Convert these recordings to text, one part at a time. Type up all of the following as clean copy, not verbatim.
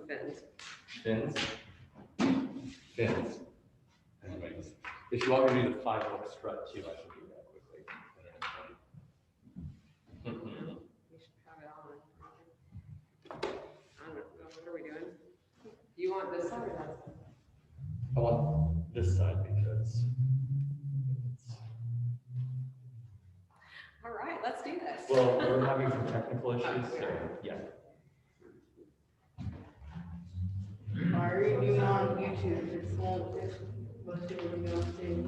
fins. Fins? Fins. Anyways, if you want me to do the 5-hook strut too, I should do that quickly. We should have it on. I don't know, what are we doing? Do you want this side or that side? I want this side because All right, let's do this. well, we're having some technical issues, so yeah. Why are you doing on YouTube? It's won't most people go on stage.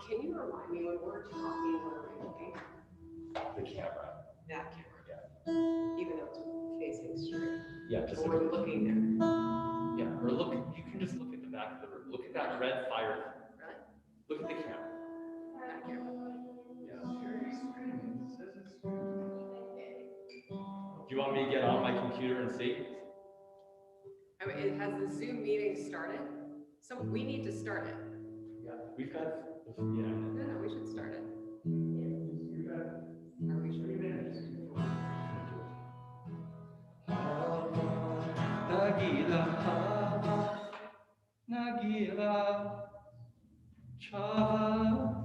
Can you remind me when we're talking, what are we looking at? The camera. That camera. Even though it's facing straight. Yeah, just Or we're looking there. yeah, or look, you can just look at the back of the room. Look at that red fire. Really? Look at the camera. That camera. Do you want me to get on my computer and see? I mean, has the Zoom meeting started? So we need to start it. Yeah, we've got, yeah. No, we should start it. Are we sure? Nagila, Chava.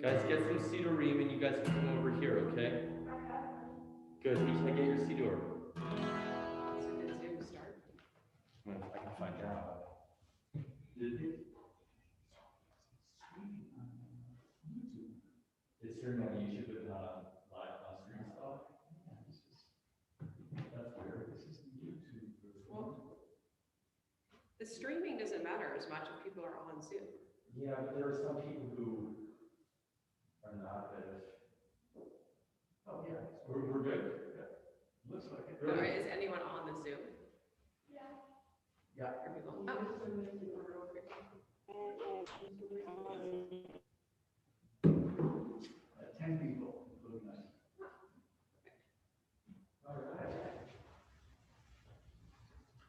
Guys, get some cedarim and you guys can come over here, okay? Good. Can I get your cedar? So did Zoom start? I can find out. It's streaming on YouTube, but not on live on stream stuff. That's weird. This is YouTube. Well, the streaming doesn't matter as much if people are on Zoom. Yeah, but there are some people who are not as. Oh yeah, we're good. Yeah. Looks like it. Or is anyone on the Zoom? Yeah. Are people? Oh. 10 people, including us. All right.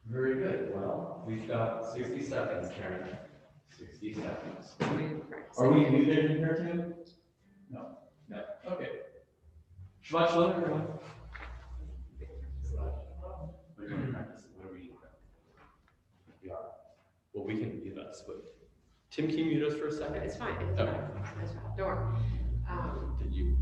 Very good. Well, we've got 60 seconds, Karen. 60 seconds. Are we muted in here too? No. No. Okay. Shabbat shalom, everyone. We're going to practice. What are we doing? We are. Well, we can mute us. Wait. Tim, can you mute us for a second? It's fine. It's Okay. fine. It's fine. Don't worry. Did you?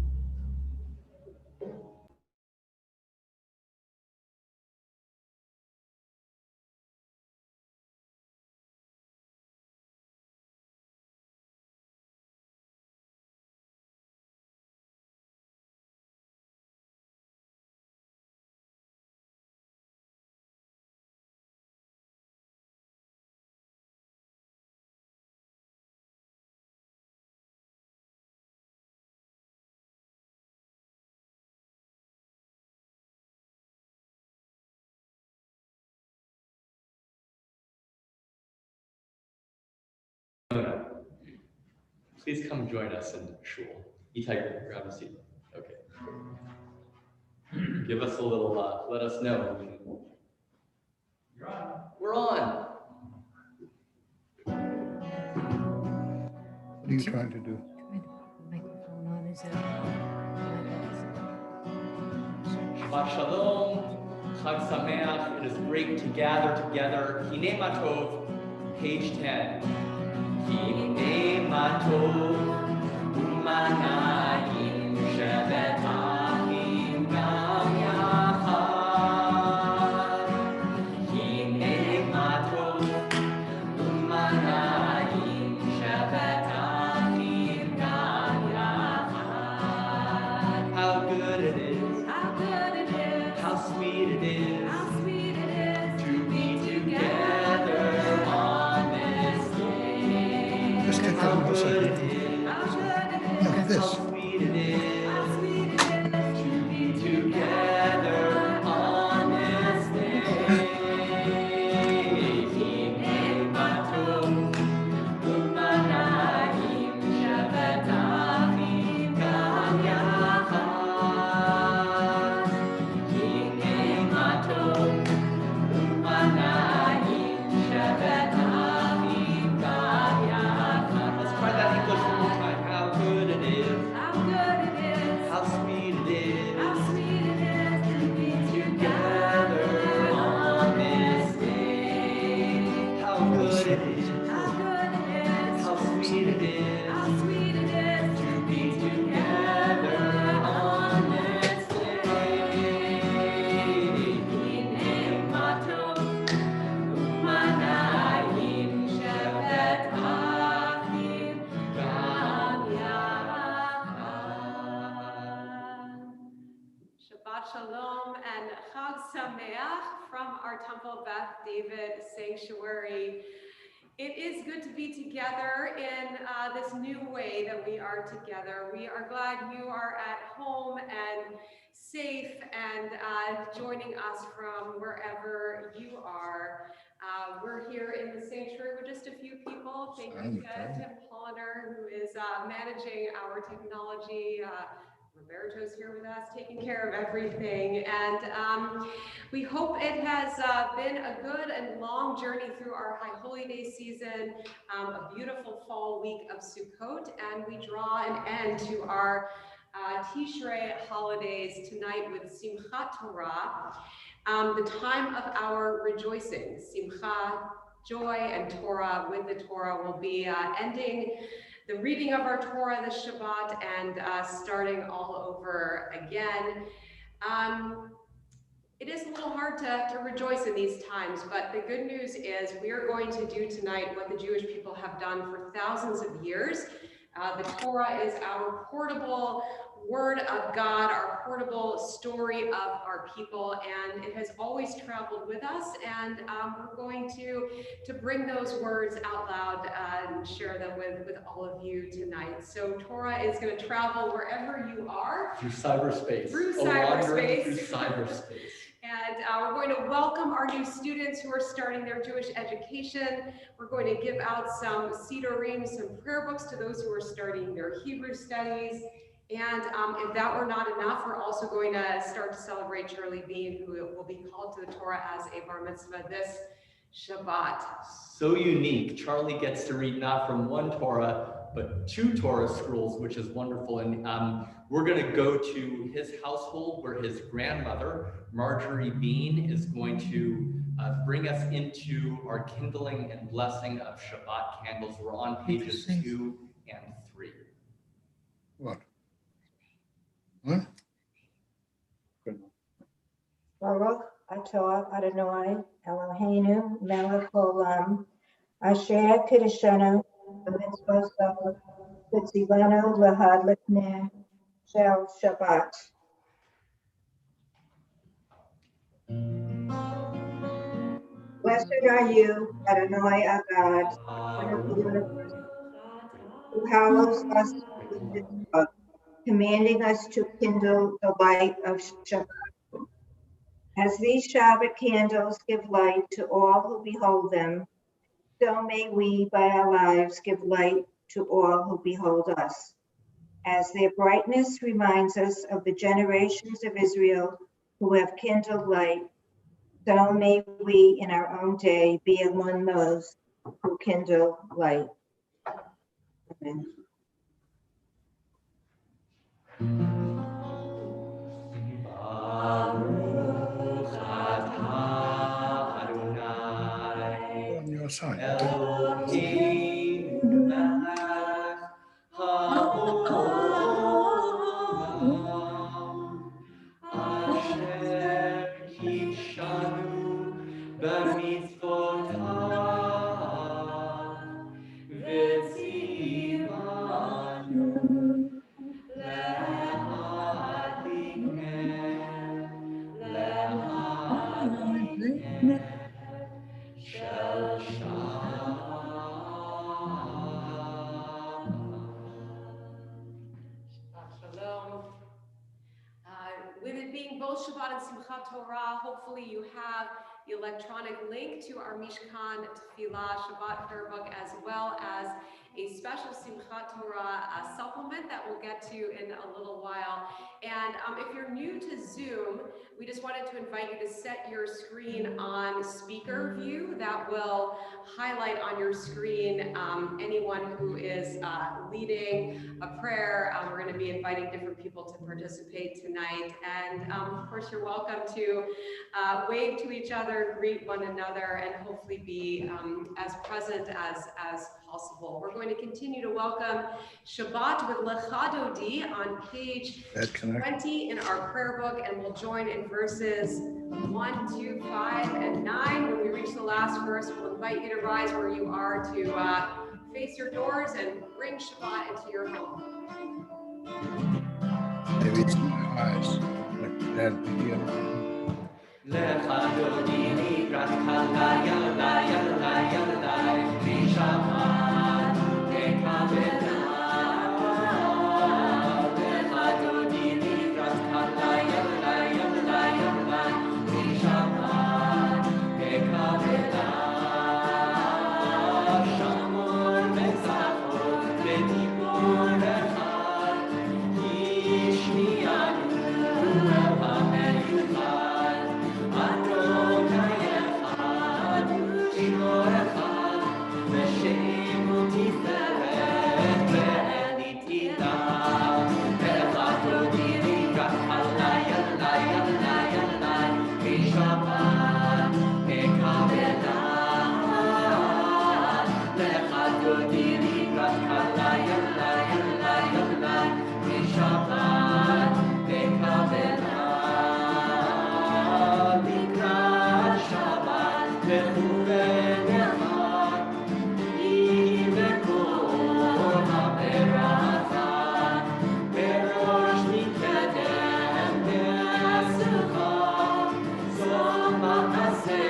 No. Please come join us in shul. Itai, grab a seat. Okay. Give us a little, let us know. You're on. We're on. What are you trying to do? Microphone on, is it? Shabbat shalom. Chag sameach. It is great to gather together. Hine matov, page 10. Hine matov, umanayim shevetachim gam yachad. Hine matov, umanayim shevetachim gam yachad. How good it is, How good it is. how sweet it is. How sweet it is To be together on this day. Just take How that one a good second. it is. How good it is. No, this. Shalom and Chag Sameach from our Temple Beth David sanctuary. It is good to be together in this new way that we are together. We are glad you are at home and safe and joining us from wherever you are. We're here in the sanctuary with just a few people. Thank you to Tim Polliner, who is managing our technology. Roberto's here with us, taking care of everything. And we hope it has been a good and long journey through our High Holy Day season, a beautiful fall week of Sukkot, and we draw an end to our Tishrei holidays tonight with Simchat Torah, the time of our rejoicing. Simcha, joy, and Torah with the Torah will be ending the reading of our Torah, the Shabbat, and starting all over again. It is a little hard to rejoice in these times, but the good news is we are going to do tonight what the Jewish people have done for thousands of years. The Torah is our portable word of God, our portable story of our people, and it has always traveled with us, and we're going to bring those words out loud and share them with all of you tonight. So Torah is going to travel wherever you are. Through cyberspace. Through cyberspace. Through cyberspace. And we're going to welcome our new students who are starting their Jewish education. We're going to give out some Sidurim, some prayer books to those who are starting their Hebrew studies. And if that were not enough, we're also going to start to celebrate Charlie Bean, who will be called to the Torah as a bar mitzvah this Shabbat. So unique. Charlie gets to read not from one Torah, but 2 Torah scrolls, which is wonderful. And we're going to go to his household where his grandmother, Marjorie Bean, is going to bring us into our kindling and blessing of Shabbat candles. We're on pages 2 and 3. What? What? Baruch atah Adonai Eloheinu melech haolam asher kiddushanu b'mitzvotav v'tzivanu lahadlikneh shel Shabbat. Blessed are you, Adonai our God, Lord of the universe, who hallows us with mitzvah, commanding us to kindle the light of Shabbat. As these Shabbat candles give light to all who behold them, so may we by our lives give light to all who behold us. As their brightness reminds us of the generations of Israel who have kindled light, so may we in our own day be among those who kindle light. Amen. On your side. Elohim melech haolam asher kiddushanu b'mitzvotav v'tzivanu lahadlikneh shel Shalom. With it being both Shabbat and Simchat Torah, hopefully you have the electronic link to our Mishkan Tefillah Shabbat prayer book, as well as a special Simchat Torah supplement that we'll get to in a little while. And if you're new to Zoom, we just wanted to invite you to set your screen on speaker view. That will highlight on your screen anyone who is leading a prayer. We're going to be inviting different people to participate tonight. And of course, you're welcome to wave to each other, greet one another, and hopefully be as present as possible. We're going to continue to welcome Shabbat with Lecha Dodi on page 20 in our prayer book, and we'll join in verses 1, 2, 5, and 9. When we reach the last verse, we'll invite you to rise where you are to face your doors and bring Shabbat into your home. Maybe it's my eyes. that video. לך דודי לקראת קלה ילדה ילדה ילדה בשבת תקבלה לך דודי לקראת קלה ילדה ילדה ילדה בשבת תקבלה שמור וזכור ודיבור אחד ישמיענו המיוחד אדוני אחד ושמו אחד ושם ותפארת ועליתילה לך דודי לקראת קלה ילדה ילדה ילדה בשבת תקבלה לך דודי לקראת קלה ילדה ילדה ילדה בשבת תקבלה לקראת שבת מכוון אחד היא מקור הברכה בראש מתקדם בסוכה זאת מעשה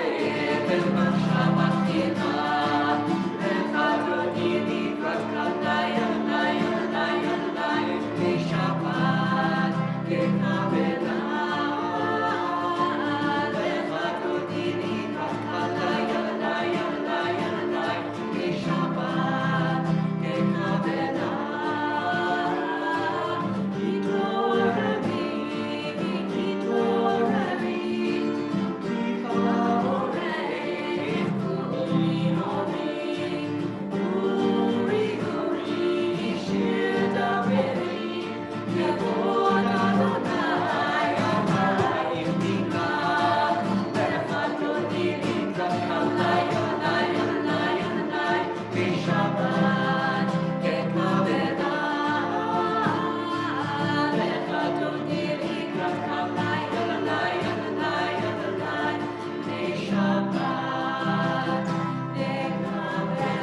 במחשבה תחילה לך דודי לקראת קלה ילדה ילדה ילדה בשבת תקבלה לך דודי לקראת קלה ילדה ילדה ילדה בשבת תקבלה התעוררי התעוררי בריחה עוררת כולי עורי אורי אורי שיר דברי כבוד אדוני עלייך ניגע לך דודי לקראת קלה ילדה ילדה ילדה בשבת תקבלה לך דודי לקראת קלה ילדה ילדה ילדה בשבת תקבלה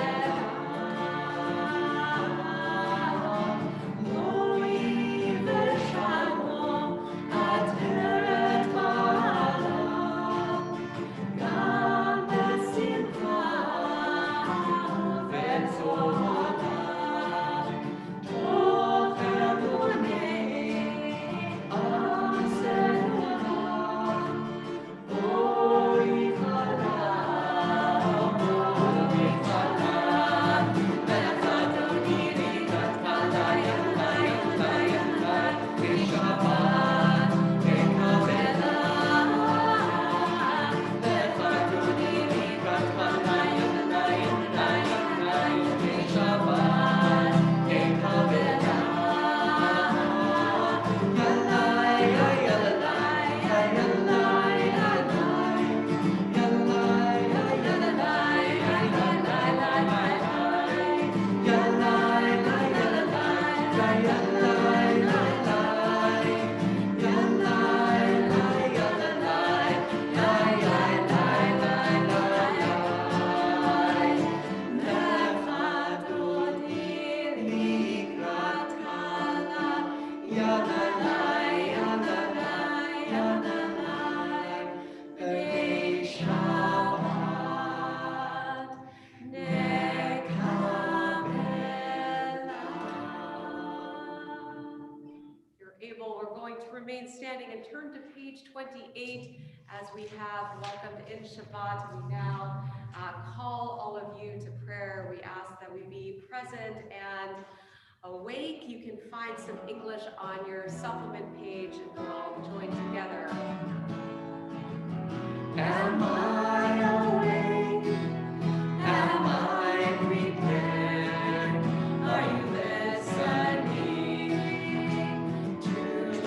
גוי ושלום עטרת מעלה גם בשמחה ובצהלה תוך אמוני עשנו אוי חלה אוי חלה לך דודי לקראת קלה ילדה ילדה ילדה בשבת תקבלה לך דודי לקראת קלה ילדה ילדה ילדה בשבת תקבלה ילדי ילדי You're able, we're going to remain standing and turn to page 28 as we have welcomed in Shabbat. We now call all of you to prayer. We ask that we be present and awake. You can find some English on your supplement page and we'll join together. Am I awake? Am I prepared? Are you listening to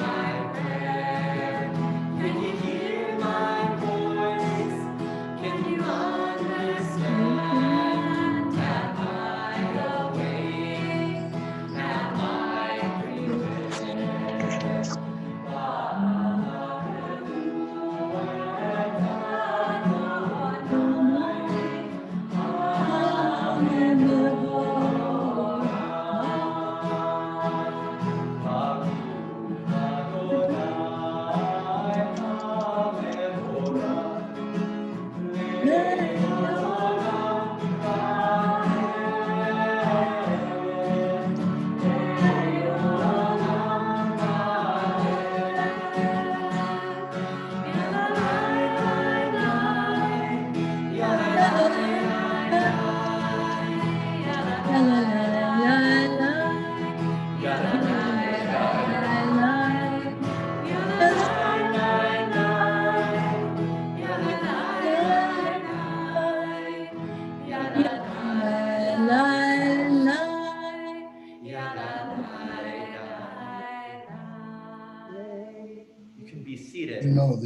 my prayer? Can you hear my voice? Can you understand? Am I awake? Am I prepared?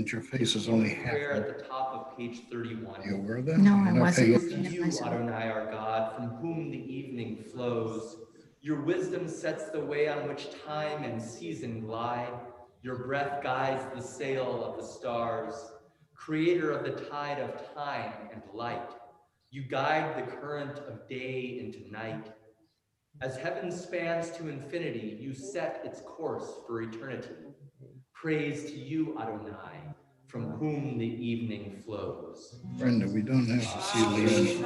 that your face is only half. Prayer at the top of page 31. Are you aware of that? No, You're I not wasn't paying looking at You, myself. Adonai, our God, from whom the evening flows. Your wisdom sets the way on which time and season glide. Your breath guides the sail of the stars. Creator of the tide of time and light, you guide the current of day into night. As heaven spans to infinity, you set its course for eternity. Praise to you, Adonai, from whom the evening flows. Brenda, we don't have to see Leon.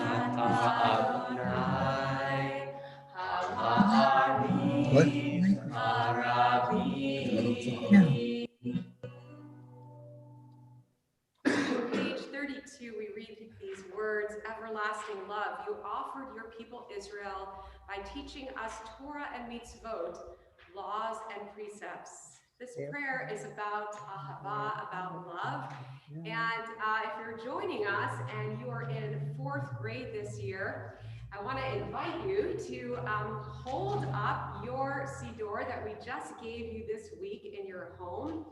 What? No. Page 32, we read these words, everlasting love. You offered your people Israel by teaching us Torah and mitzvot, laws and precepts. This prayer is about ahava, about love. And if you're joining us and you are in 4th grade this year, I want to invite you to hold up your Siddur that we just gave you this week in your home.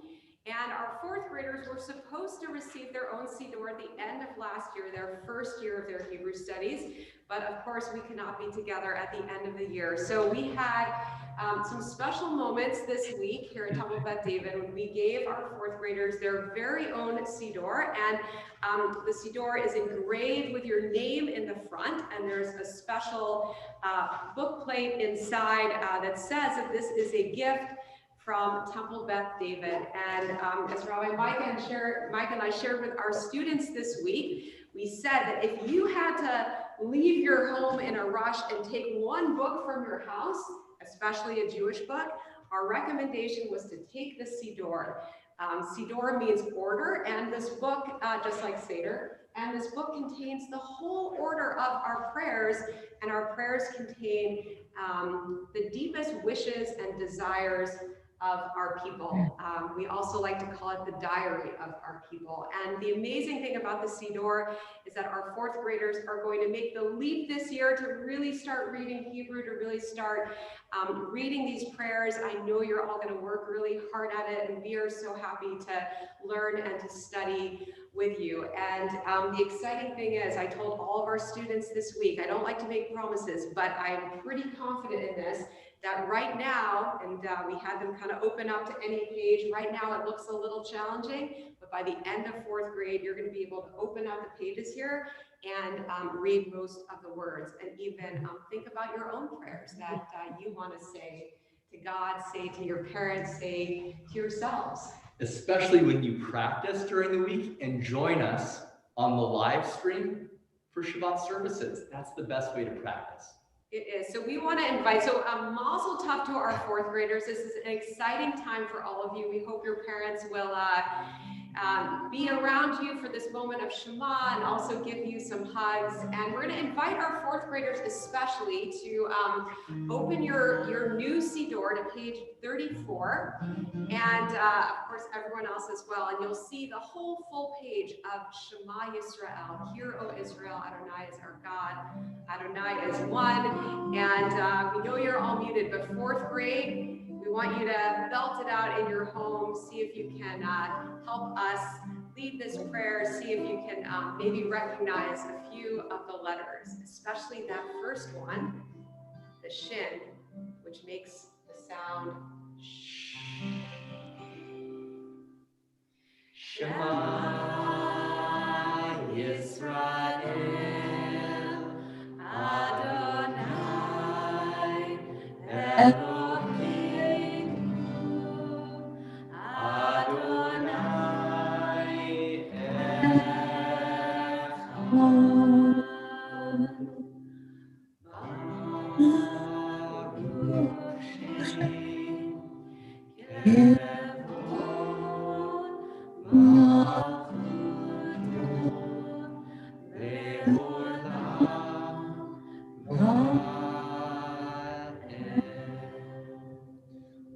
And our 4th graders were supposed to receive their own Siddur at the end of last year, their first year of their Hebrew studies. But of course, we could not be together at the end of the year. So we had some special moments this week here at Temple Beth David when we gave our 4th graders their very own Siddur. And the Siddur is engraved with your name in the front, and there's a special book plate inside that says that this is a gift from Temple Beth David. And as Rabbi Mike and I shared with our students this week, we said that if you had to leave your home in a rush and take one book from your house, especially a Jewish book, our recommendation was to take the Siddur. Siddur means order, and this book, just like Seder, and this book contains the whole order of our prayers, and our prayers contain the deepest wishes and desires of our people. We also like to call it the diary of our people. And the amazing thing about the Siddur is that our 4th graders are going to make the leap this year to really start reading Hebrew, to really start reading these prayers. I know you're all going to work really hard at it, and we are so happy to learn and to study with you. And the exciting thing is, I told all of our students this week, I don't like to make promises, but I'm pretty confident in this, that right now, and we had them kind of open up to any page, right now it looks a little challenging, but by the end of 4th grade, you're going to be able to open up the pages here and read most of the words, and even think about your own prayers that you want to say to God, say to your parents, say to yourselves. Especially when you practice during the week and join us on the live stream for Shabbat services. That's the best way to practice. It is. So we want to invite, mazel tov to our 4th graders. This is an exciting time for all of you. We hope your parents will be around you for this moment of Shema and also give you some hugs. And we're going to invite our 4th graders especially to open your new Siddur to page 34. And of course, everyone else as well. And you'll see the whole full page of Shema Yisrael. Hear, O Israel, Adonai is our God. Adonai is one. And we know you're all muted, but 4th grade, we want you to belt it out in your home. See if you can help us lead this prayer. See if you can maybe recognize a few of the letters, especially that first one, the shin, which makes the sound shh. Shema Yisrael Adonai Eloheinu Adonai Echad Baruch Shem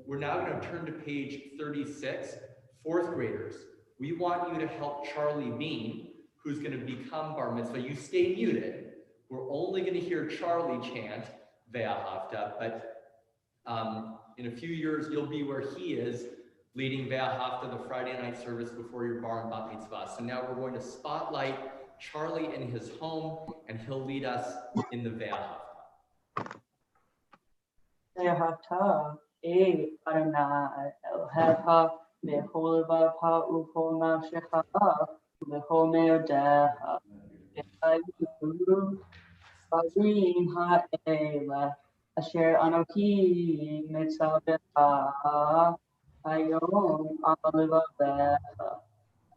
We're now going to turn to page 36. 4th graders, we want you to help Charlie Bean, who's going to become bar mitzvah. You stay muted. We're only going to hear Charlie chant Ve'ahavta, but in a few years, you'll be where he is leading Ve'ahavta, the Friday night service before your bar and bat mitzvah. So now we're going to spotlight Charlie in his home, and he'll lead us in the Ve'ahavta. Ve'ahavta, Adonai Elohecha, b'chol levavecha u'chol nafshecha, u'b'chol me'odecha. B'dvarim ha'ela, asher anoki mitzavecha, hayom al levavecha,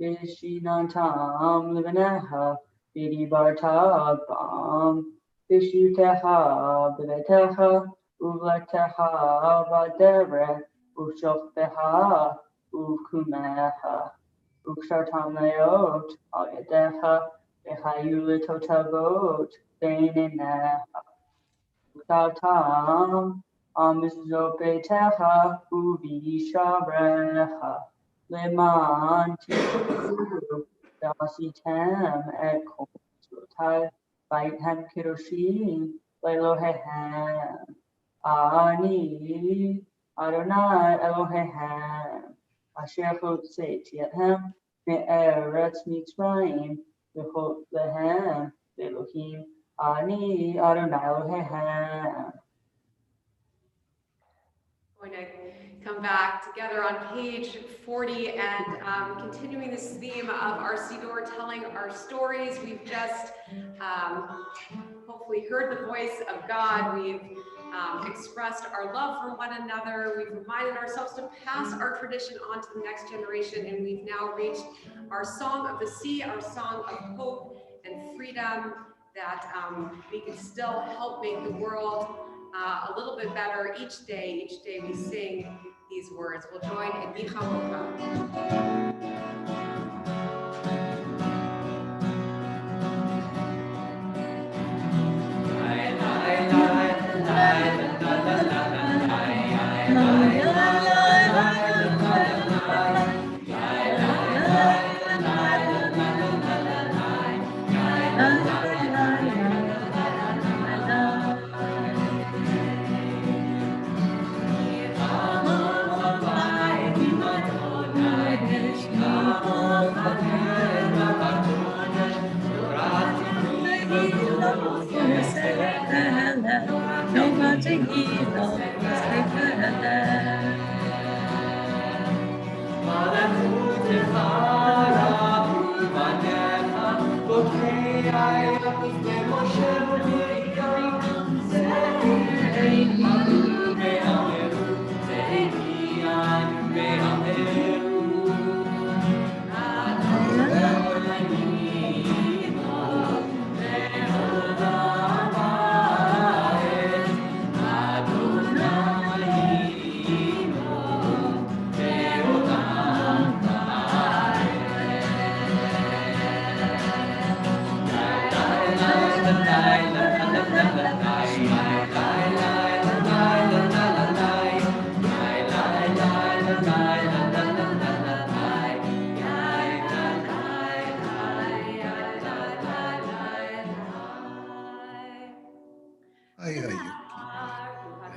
v'shinantam levanecha, v'dibarta bam, v'shutecha b'betecha, uvletecha b'derech, uvshoftecha, uvkumecha, uvshartam leot al yadecha, v'chayu letotavot beinenecha, uv'chautam amizzopetecha, uv'yisharecha, leman tiru, v'asitem et kol mitzvotai, v'aytem kedoshim le'Elohehem. Ani Adonai Elohechem, asher hotzeti ethem me'eretz Mitzrayim, v'chotlehem Elohim. Ani Adonai Elohechem. Going to come back together on page 40 and continuing this theme of our Siddur, telling our stories. We've just hopefully heard the voice of God. We've expressed our love for one another. We've reminded ourselves to pass our tradition on to the next generation, and we've now reached our song of the sea, our song of hope and freedom, that we can still help make the world a little bit better each day. Each day we sing these words. We'll join in Michamocha.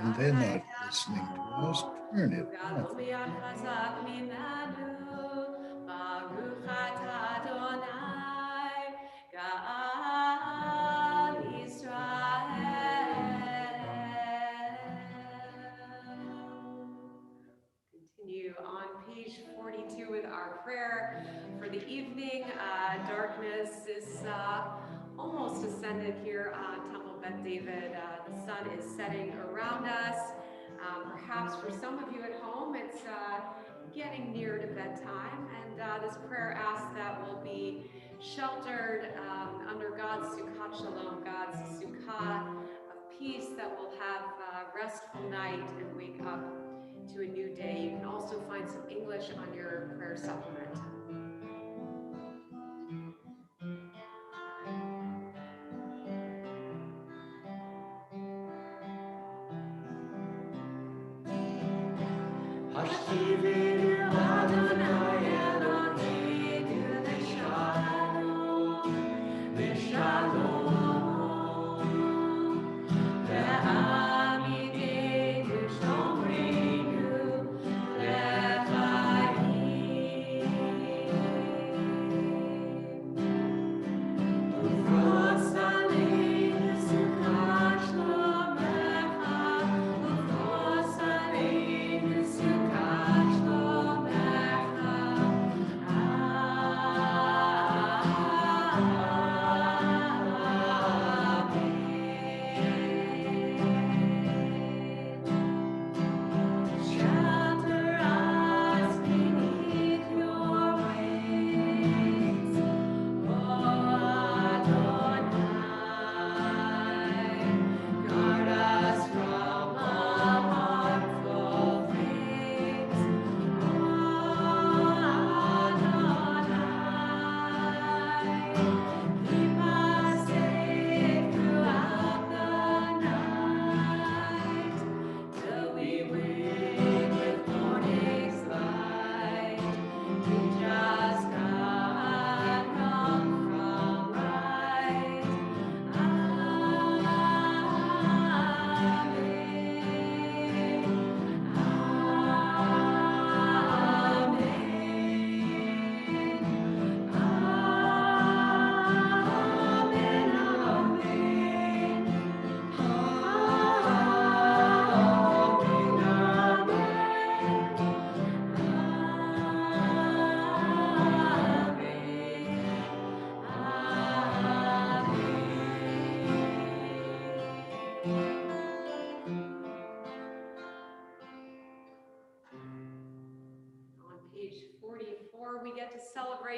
And they're not listening to us. Turn it off. Continue on page 42 with our prayer for the evening. Darkness is almost ascended here on Temple Beth David. The sun is setting around us. Perhaps for some of you at home, it's getting near to bedtime, and this prayer asks that we'll be sheltered under God's Sukkot Shalom, God's Sukkah of peace, that we'll have a restful night and wake up to a new day. You can also find some English on your prayer supplement. Lecha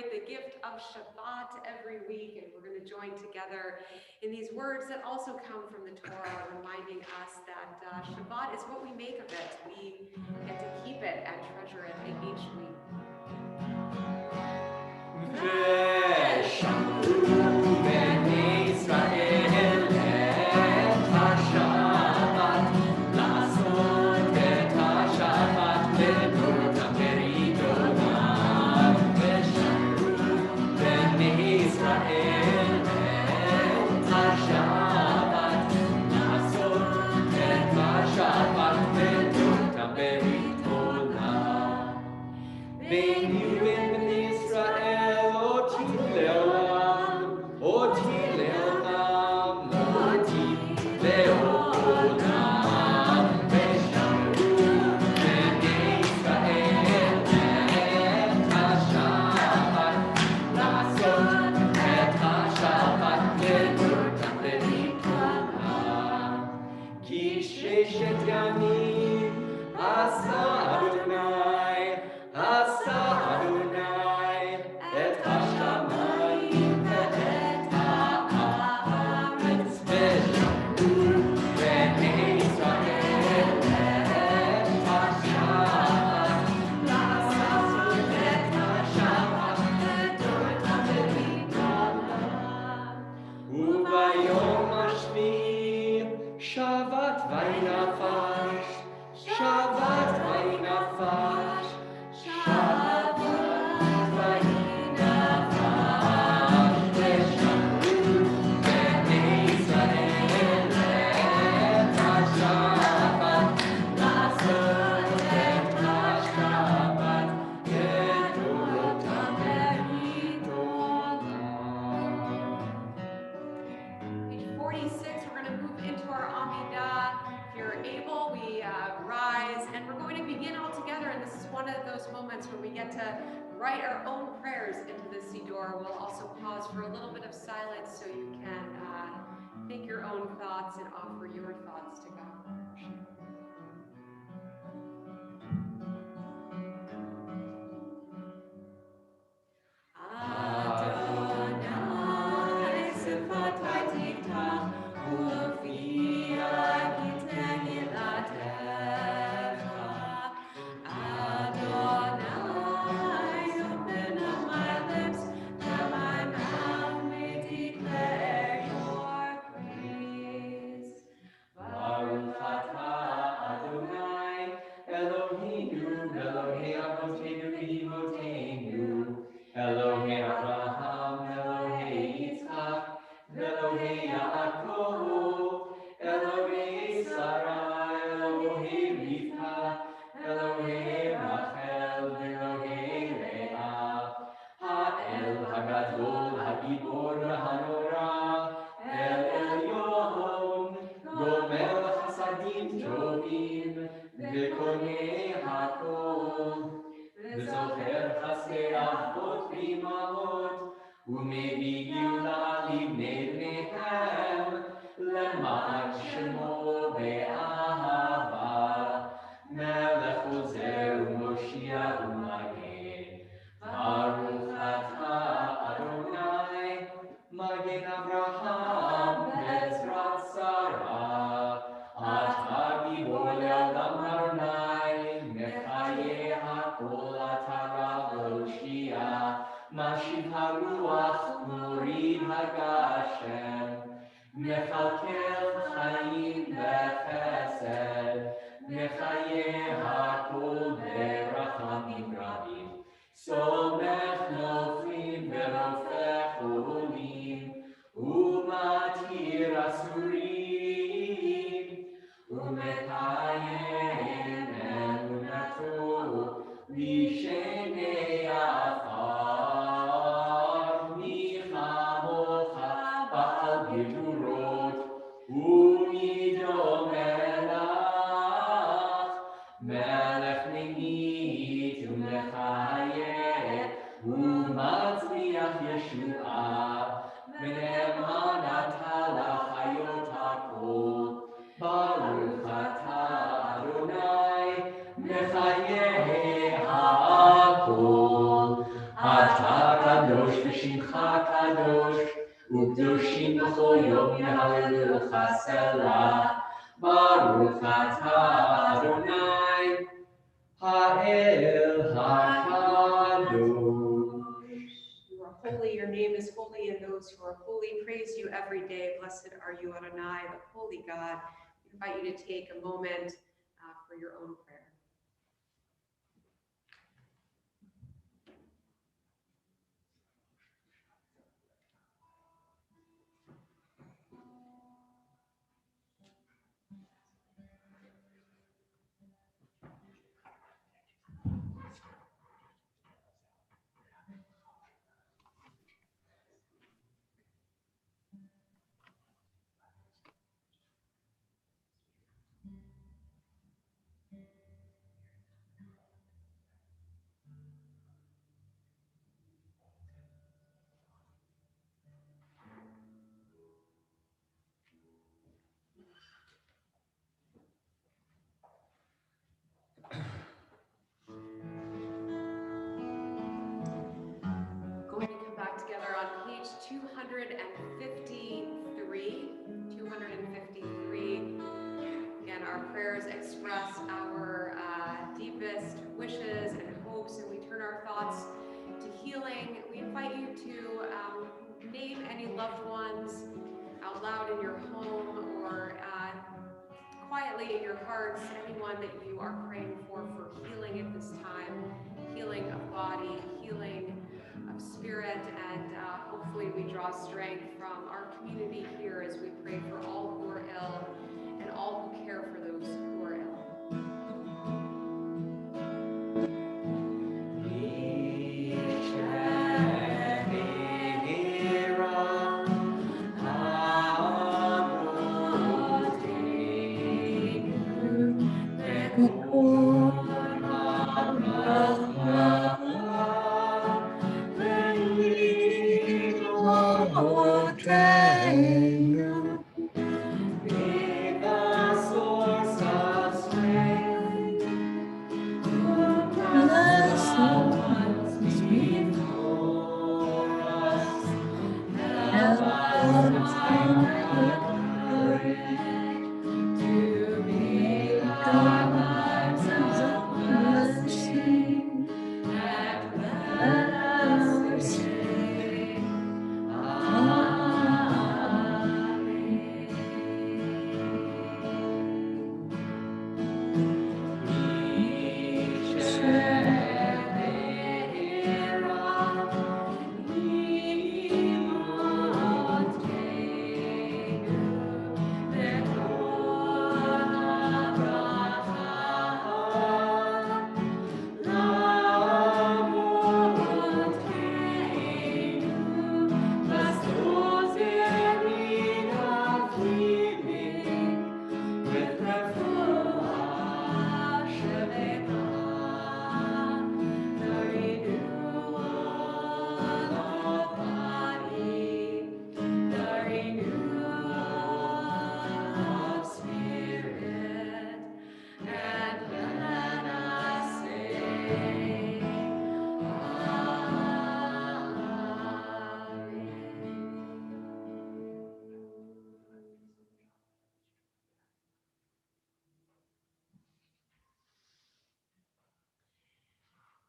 celebrate the gift of Shabbat every week, and we're going to join together in these words that also come from the Torah, reminding us that Shabbat is what we make of it. We get to keep it and treasure it each week. Write our own prayers into the Siddur. We'll also pause for a little bit of silence so you can think your own thoughts and offer your thoughts to God. Atah kadosh v'shimcha kadosh, u'kedoshim b'chol yom yehallelu chasela. Baruch atah Adonai, ha'el hakadosh. You are holy, your name is holy, and those who are holy praise you every day. Blessed are you, Adonai, the holy God. We invite you to take a moment for your own prayer. Going to come back together on page 253. Again, our prayers express our deepest wishes and hopes, and we turn our thoughts to healing. We invite you to name any loved ones out loud in your home or quietly in your hearts, anyone that you are praying for healing at this time, healing of body, healing of spirit, and hopefully we draw strength from our community here as we pray for all who are ill and all who care for those who are ill.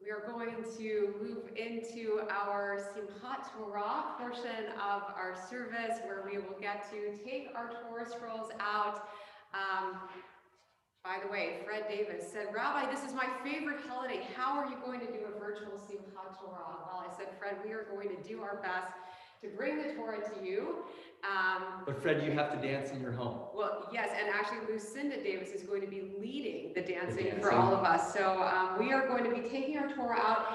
We are going to move into our Simchat Torah portion of our service, where we will get to take our Torah scrolls out. By the way, Fred Davis said, "Rabbi, this is my favorite holiday. How are you going to do a virtual Simchat Torah?" Well, I said, "Fred, we are going to do our best to bring the Torah to you." But Fred, you have to dance in your home. Well, yes, and actually Lucinda Davis is going to be leading the dancing for all of us. So we are going to be taking our Torah out.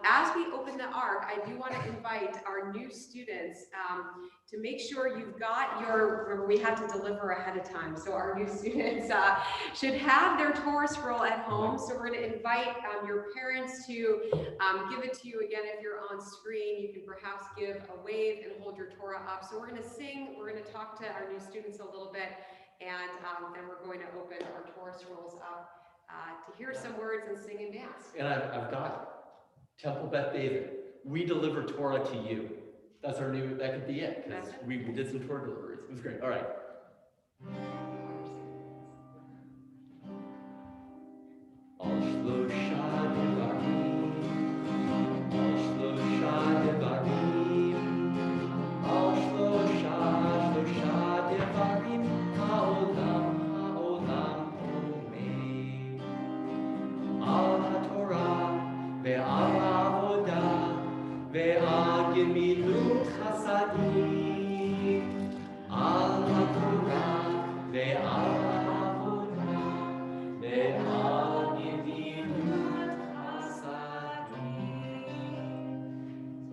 As we open the Ark, I do want to invite our new students to make sure you've got your, remember we had to deliver ahead of time, so our new students should have their Torah scroll at home. So we're going to invite your parents to give it to you. Again, if you're on screen, you can perhaps give a wave and hold your Torah up. So we're going to sing, we're going to talk to our new students a little bit, and then we're going to open our Torah scrolls up to hear some words and sing and dance. And I've got Temple Beth David. we deliver Torah to you. That's our new, that could be it, because we did some Torah deliveries. It was great. All right.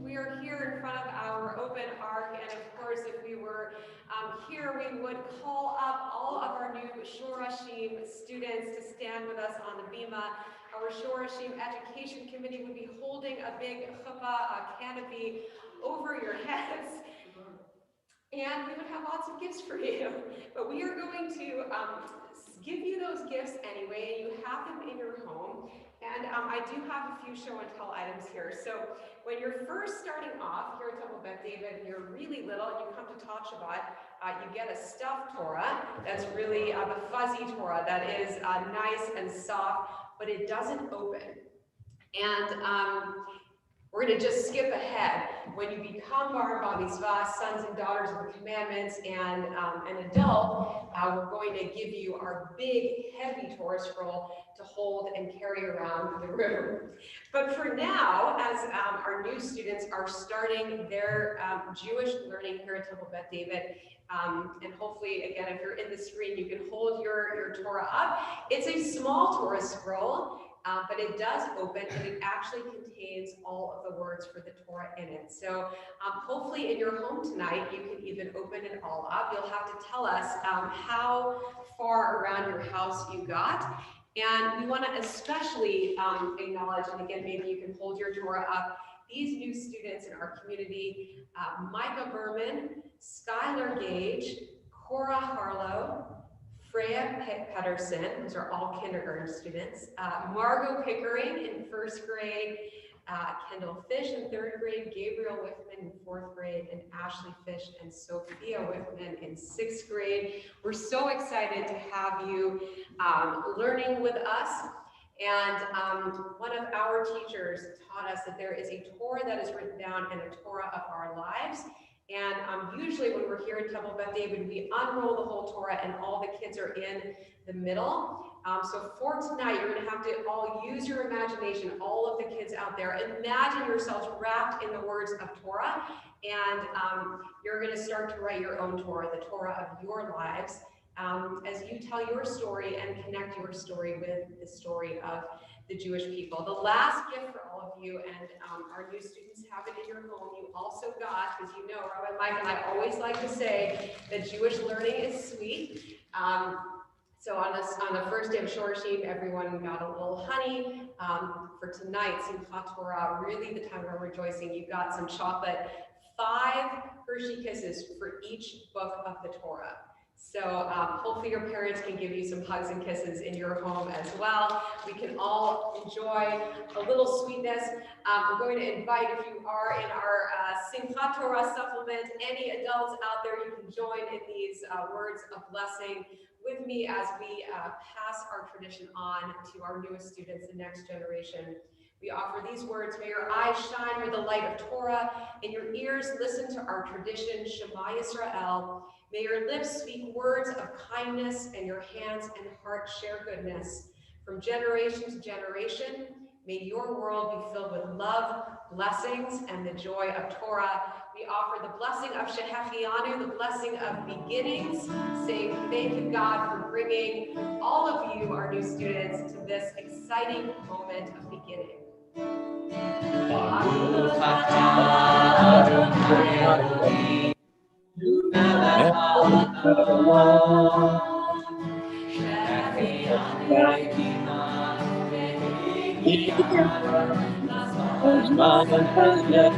We are here in front of our open ark, and of course, if we were here, we would call up all of our new Shorashim students to stand with us on the bima. Our Shorashim Education Committee would be holding a big chuppah, a canopy over your heads, and we would have lots of gifts for you. But we are going to give you those gifts anyway, and you have them in your home. And I do have a few show and tell items here. So when you're first starting off here at Temple Beth David, and you're really little, and you come to Tot Shabbat, you get a stuffed Torah that's really the fuzzy Torah that is nice and soft, but it doesn't open. And we're going to just skip ahead. When you become bar mitzvah, sons and daughters of the commandments, and an adult, we're going to give you our big, heavy Torah scroll to hold and carry around the room. But for now, as our new students are starting their Jewish learning here at Temple Beth David, and hopefully, again, if you're in the screen, you can hold your Torah up. It's a small Torah scroll. But it does open, and it actually contains all of the words for the Torah in it. So hopefully in your home tonight, you can even open it all up. You'll have to tell us how far around your house you got. And we want to especially acknowledge, and again, maybe you can hold your Torah up, these new students in our community, Micah Berman, Skylar Gage, Cora Harlow, Freya Pedersen, those are all kindergarten students, Margot Pickering in first grade, Kendall Fish in third grade, Gabriel Whitman in fourth grade, and Ashley Fish and Sophia Whitman in sixth grade. We're so excited to have you learning with us. And one of our teachers taught us that there is a Torah that is written down and a Torah of our lives. And usually when we're here at Temple Beth David, we unroll the whole Torah and all the kids are in the middle. So for tonight, you're going to have to all use your imagination, all of the kids out there. Imagine yourselves wrapped in the words of Torah, and you're going to start to write your own Torah, the Torah of your lives, as you tell your story and connect your story with the story of the Jewish people. The last gift for all of you, and our new students have it in your home, you also got, because you know, Rabbi Mike and I always like to say that Jewish learning is sweet. So on the first day of Shorashim, everyone got a little honey. For tonight, Simchat Torah, really the time of rejoicing, you got some chocolate, 5 Hershey Kisses for each book of the Torah. So hopefully your parents can give you some hugs and kisses in your home as well. We can all enjoy a little sweetness. I'm going to invite, if you are in our Simchat Torah supplement, any adults out there, you can join in these words of blessing with me as we pass our tradition on to our newest students, the next generation. We offer these words: may your eyes shine with the light of Torah, and your ears listen to our tradition, Shema Yisrael. May your lips speak words of kindness, and your hands and heart share goodness. From generation to generation, may your world be filled with love, blessings, and the joy of Torah. We offer the blessing of Shehechianu, the blessing of beginnings, saying thank you, God, for bringing all of you, our new students, to this exciting moment of beginning. Baruch atah Adonai Elohim, melech haolam, shehechianu v'kimanu v'higyanu l'zman hazeh.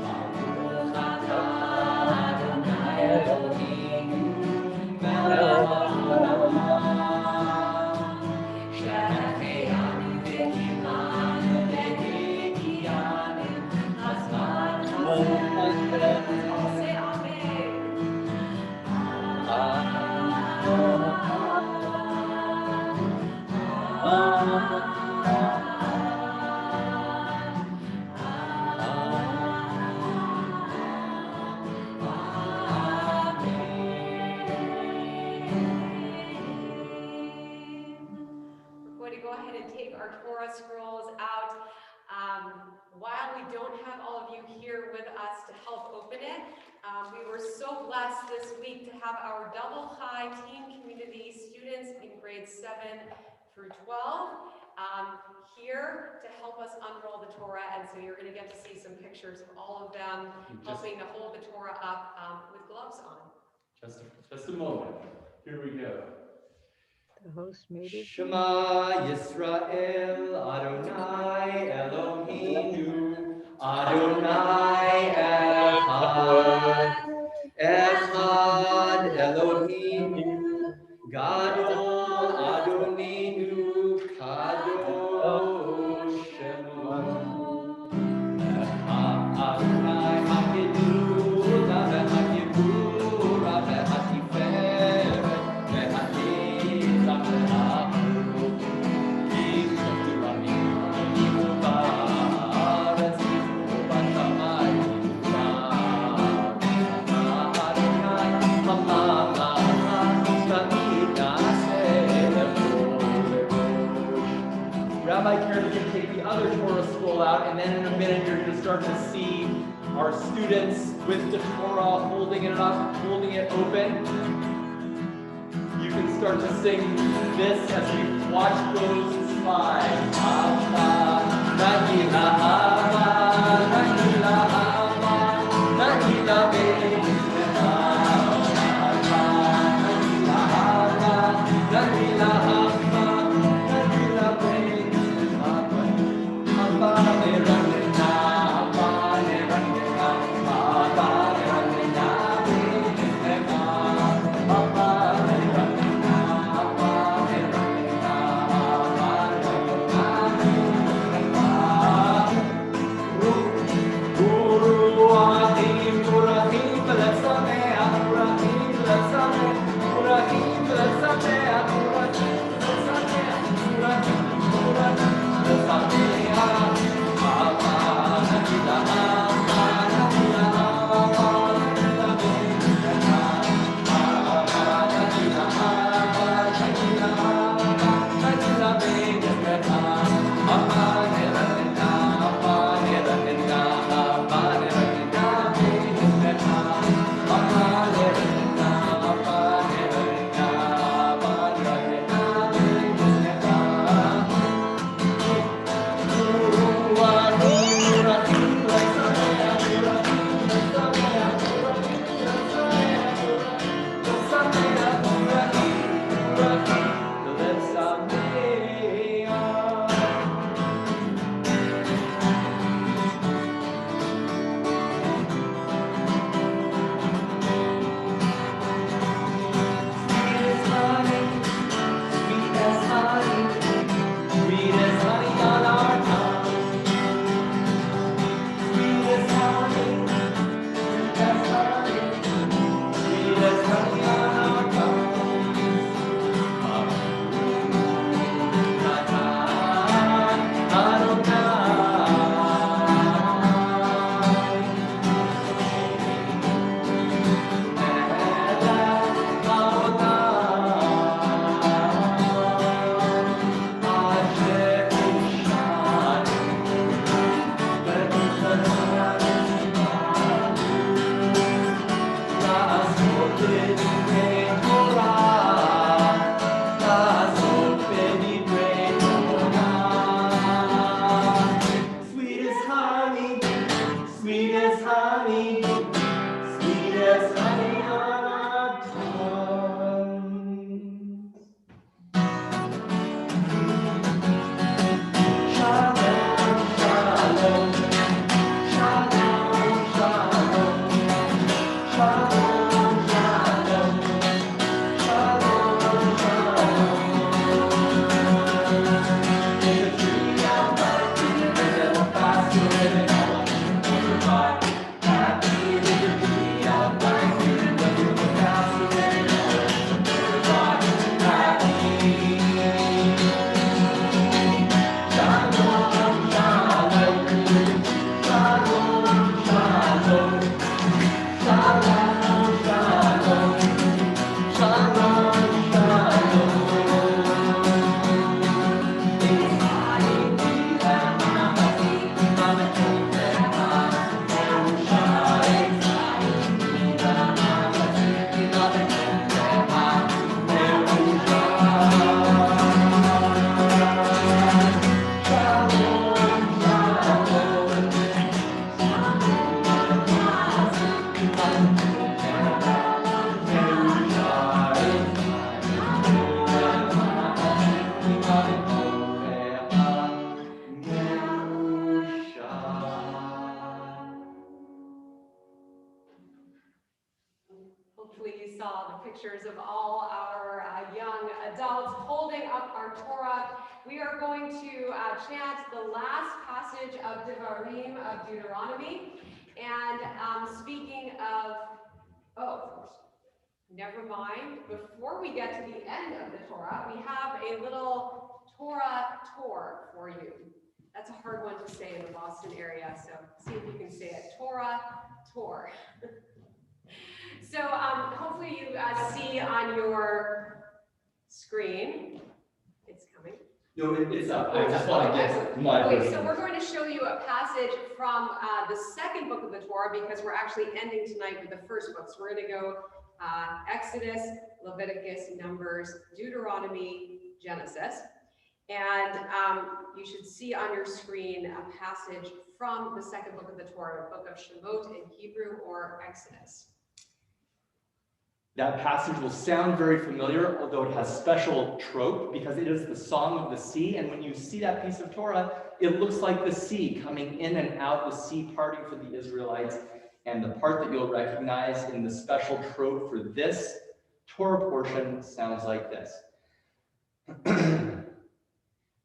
Baruch atah Adonai Elohim, melech haolam, shehechianu v'kimanu v'higyanu All say amen. We're going to go ahead and take our Torah scrolls out. While we don't have all of you here with us to help open it, we were so blessed this week to have our double high teen community students in grades 7 through 12 here to help us unroll the Torah, and so you're going to get to see some pictures of all of them helping to hold the Torah up with gloves on. Just a moment. Here we go. The host made it. Shema Yisrael, Adonai Eloheinu, Adonai Echad, Echad Eloheinu, Gadol Adonenu, Kadosh Shemu. Adonai Hakidula, Vehakibura, Vehatiferet, Vehatizah, Vehachu, Yisrael, Yivubaretz, Yivubatamai, Adonai, Hamama, Rabbi Karen is going to take the other Torah scroll out, and then in a minute you're going to start to see our students with the Torah holding it up, holding it open. You can start to sing this as we watch those slides. saw the pictures of all our young adults holding up our Torah. We are going to chant the last passage of Devarim, of Deuteronomy. And speaking of, never mind, before we get to the end of the Torah, we have a little Torah tour for you. That's a hard one to say in the Boston area, so see if you can say it. Torah tour. So hopefully you see on your screen, it's coming. No, it's up. I just want to get my Okay, version. so we're going to show you a passage from the second book of the Torah because we're actually ending tonight with the first book. So we're going to go Exodus, Leviticus, Numbers, Deuteronomy, Genesis. And you should see on your screen a passage from the second book of the Torah, the book of Shemot in Hebrew or Exodus. That passage will sound very familiar, although it has special trope because it is the Song of the Sea. And when you see that piece of Torah, it looks like the sea coming in and out, the sea parting for the Israelites. And the part that you'll recognize in the special trope for this Torah portion sounds like this.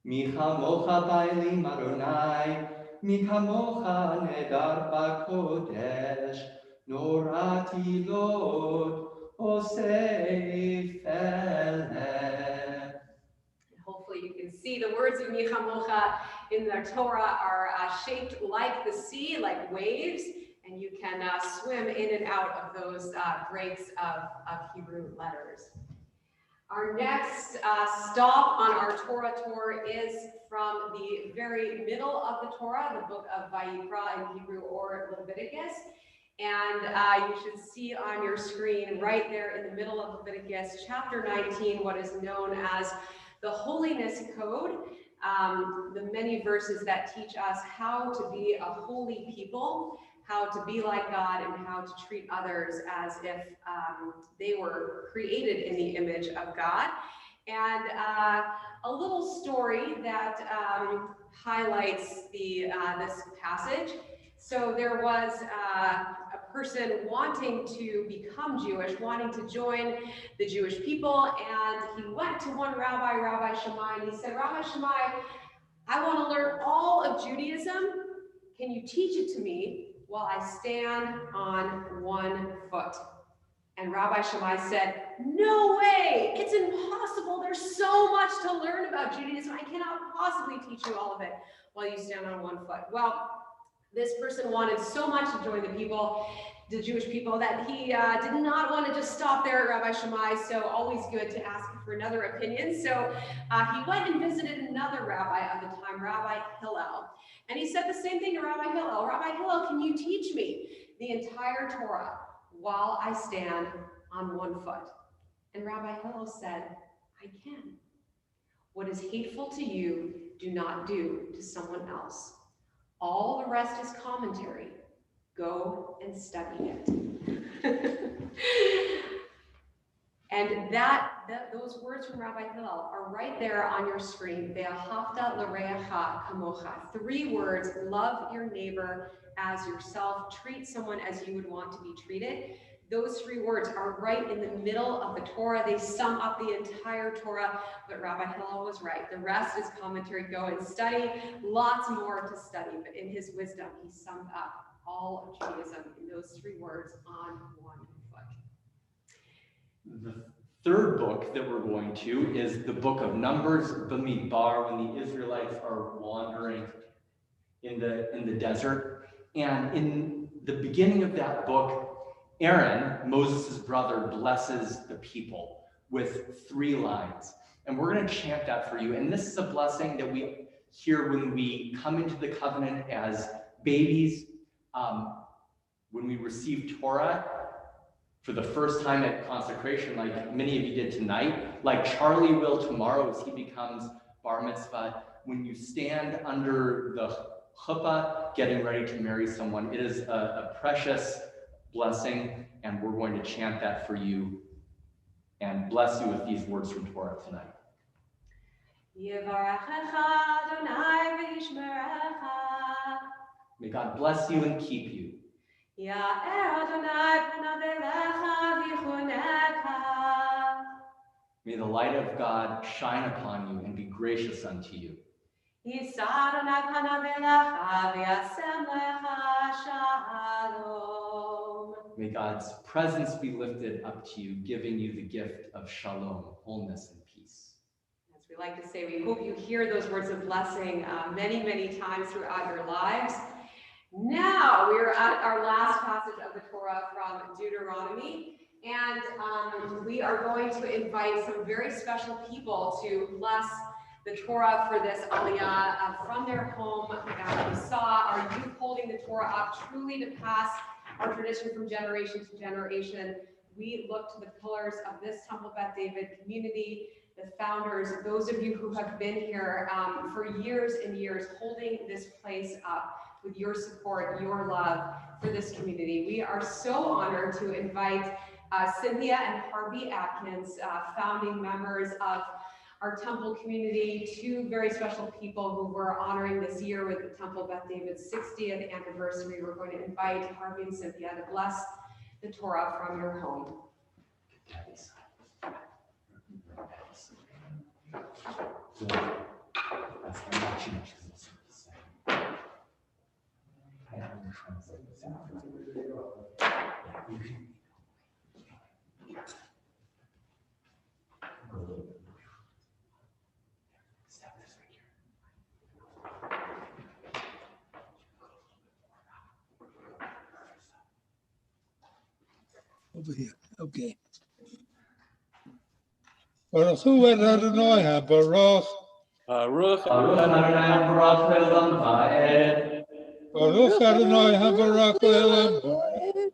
Mi chamocha ba'elim Adonai, mi chamocha nedar ba'kodesh, norati lod osei feleh. Hopefully you can see the words of Mi chamocha in the Torah are shaped like the sea, like waves, and you can swim in and out of those breaks of Hebrew letters. Our next stop on our Torah tour is from the very middle of the Torah, the book of Vayikra in Hebrew or Leviticus. And you should see on your screen right there in the middle of Leviticus, chapter 19, what is known as the Holiness Code, the many verses that teach us how to be a holy people, how to be like God, and how to treat others as if they were created in the image of God. And a little story that highlights this passage. So there was a person wanting to become Jewish, wanting to join the Jewish people, and he went to one rabbi, Rabbi Shammai, and he said, Rabbi Shammai, I want to learn all of Judaism. Can you teach it to me while I stand on one foot? And Rabbi Shammai said, no way, it's impossible. There's so much to learn about Judaism. I cannot possibly teach you all of it while you stand on one foot. Well, this person wanted so much to join the Jewish people, that he did not want to just stop there at Rabbi Shammai, so always good to ask for another opinion. So he went and visited another rabbi of the time, Rabbi Hillel. And he said the same thing to Rabbi Hillel. Rabbi Hillel, can you teach me the entire Torah while I stand on one foot? And Rabbi Hillel said, I can. What is hateful to you, do not do to someone else. All the rest is commentary. Go and study it. And those words from Rabbi Hillel are right there on your screen. Ve'ahavta l'reacha kamocha. 3 words: love your neighbor as yourself. Treat someone as you would want to be treated. Those 3 words are right in the middle of the Torah. They sum up the entire Torah, but Rabbi Hillel was right. The rest is commentary. Go and study. Lots more to study, but in his wisdom, he summed up all of Judaism in those 3 words on one foot. The third book that we're going to is the book of Numbers, Bamidbar, when the Israelites are wandering in the desert. And in the beginning of that book, Aaron, Moses' brother, blesses the people with 3 lines. And we're going to chant that for you. And this is a blessing that we hear when we come into the covenant as babies, when we receive Torah for the first time at consecration, like many of you did tonight, like Charlie will tomorrow as he becomes bar mitzvah. When you stand under the chuppah getting ready to marry someone, it is a precious blessing, and we're going to chant that for you and bless you with these words from Torah tonight. May God bless you and keep you. Ya'er Adonai panav elecha v'chuneka. May the light of God shine upon you and be gracious unto you. Yisa Adonai panav elecha v'yasem lecha shalom. May God's presence be lifted up to you, giving you the gift of shalom, wholeness, and peace. As we like to say, we hope you hear those words of blessing many, many times throughout your lives. Now we are at our last passage of the Torah from Deuteronomy, and we are going to invite some very special people to bless the Torah for this Aliyah from their home. We saw our youth holding the Torah up truly to pass our tradition from generation to generation. We look to the pillars of this Temple Beth David community, the founders, those of you who have been here for years and years, holding this place up with your support, your love for this community. We are so honored to invite Cynthia and Harvey Atkins, founding members of our temple community, two very special people who we're honoring this year with the Temple Beth David's 60th anniversary. We're going to invite Harvey and Cynthia to bless the Torah from your home. Over here. Okay. Baruch hu Adonai habarach. Baruch Adonai Baruch Le'olam Va'ed. Baruch Adonai habarach le'olam va'ed.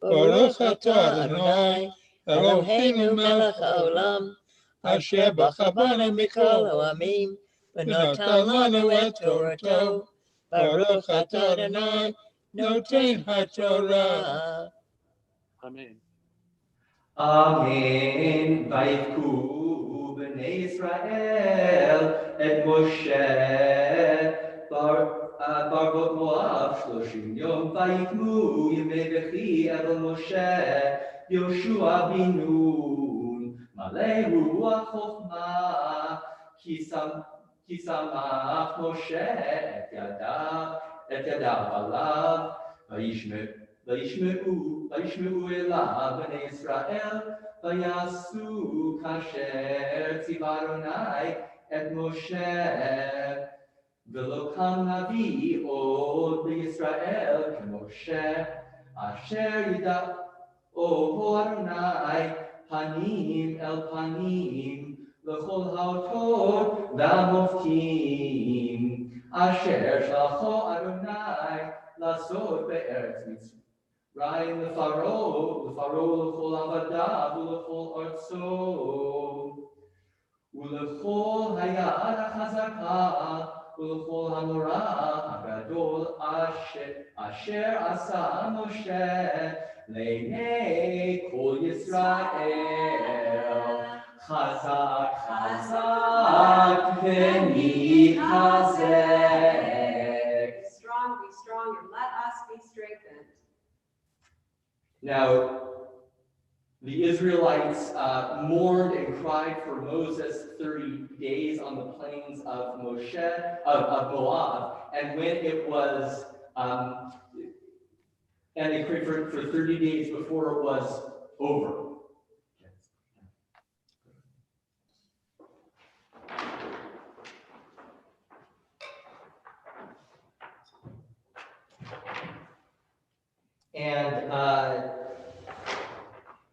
Baruch atah Adonai Eloheinu melech haolam. Asher b'chavanu mikol ha'amim. V'notan lanu et Torato. Baruch atah Adonai noten haTorah. Amen. Amen. Vayivku b'nei Israel et Moshe bargot Moab 30 yom. Vayikmu yemei v'chi el Moshe Yoshua bin Nun malei ruach chokhma ki samach Moshe et yadav alav וישמעו אליו בני ישראל ויעשו כאשר ציווה אדוני את משה ולא קם נביא עוד בישראל כמשה אשר ידעו אדוני פנים אל פנים לכל האותות והמופתים אשר שלחו אדוני לעשות בארץ מצרים. Ryan לפרעה לכל עבדיו ולכל ארצו ולכל היד החזקה ולכל הנורא הגדול אשר עשה משה לעיני כל ישראל. חזק חזק ונתחזק. Be strong, and let us be strengthened. Now, the Israelites mourned and cried for Moses 30 days on the plains of Moab, and when it was, and they prayed for 30 days before it was over.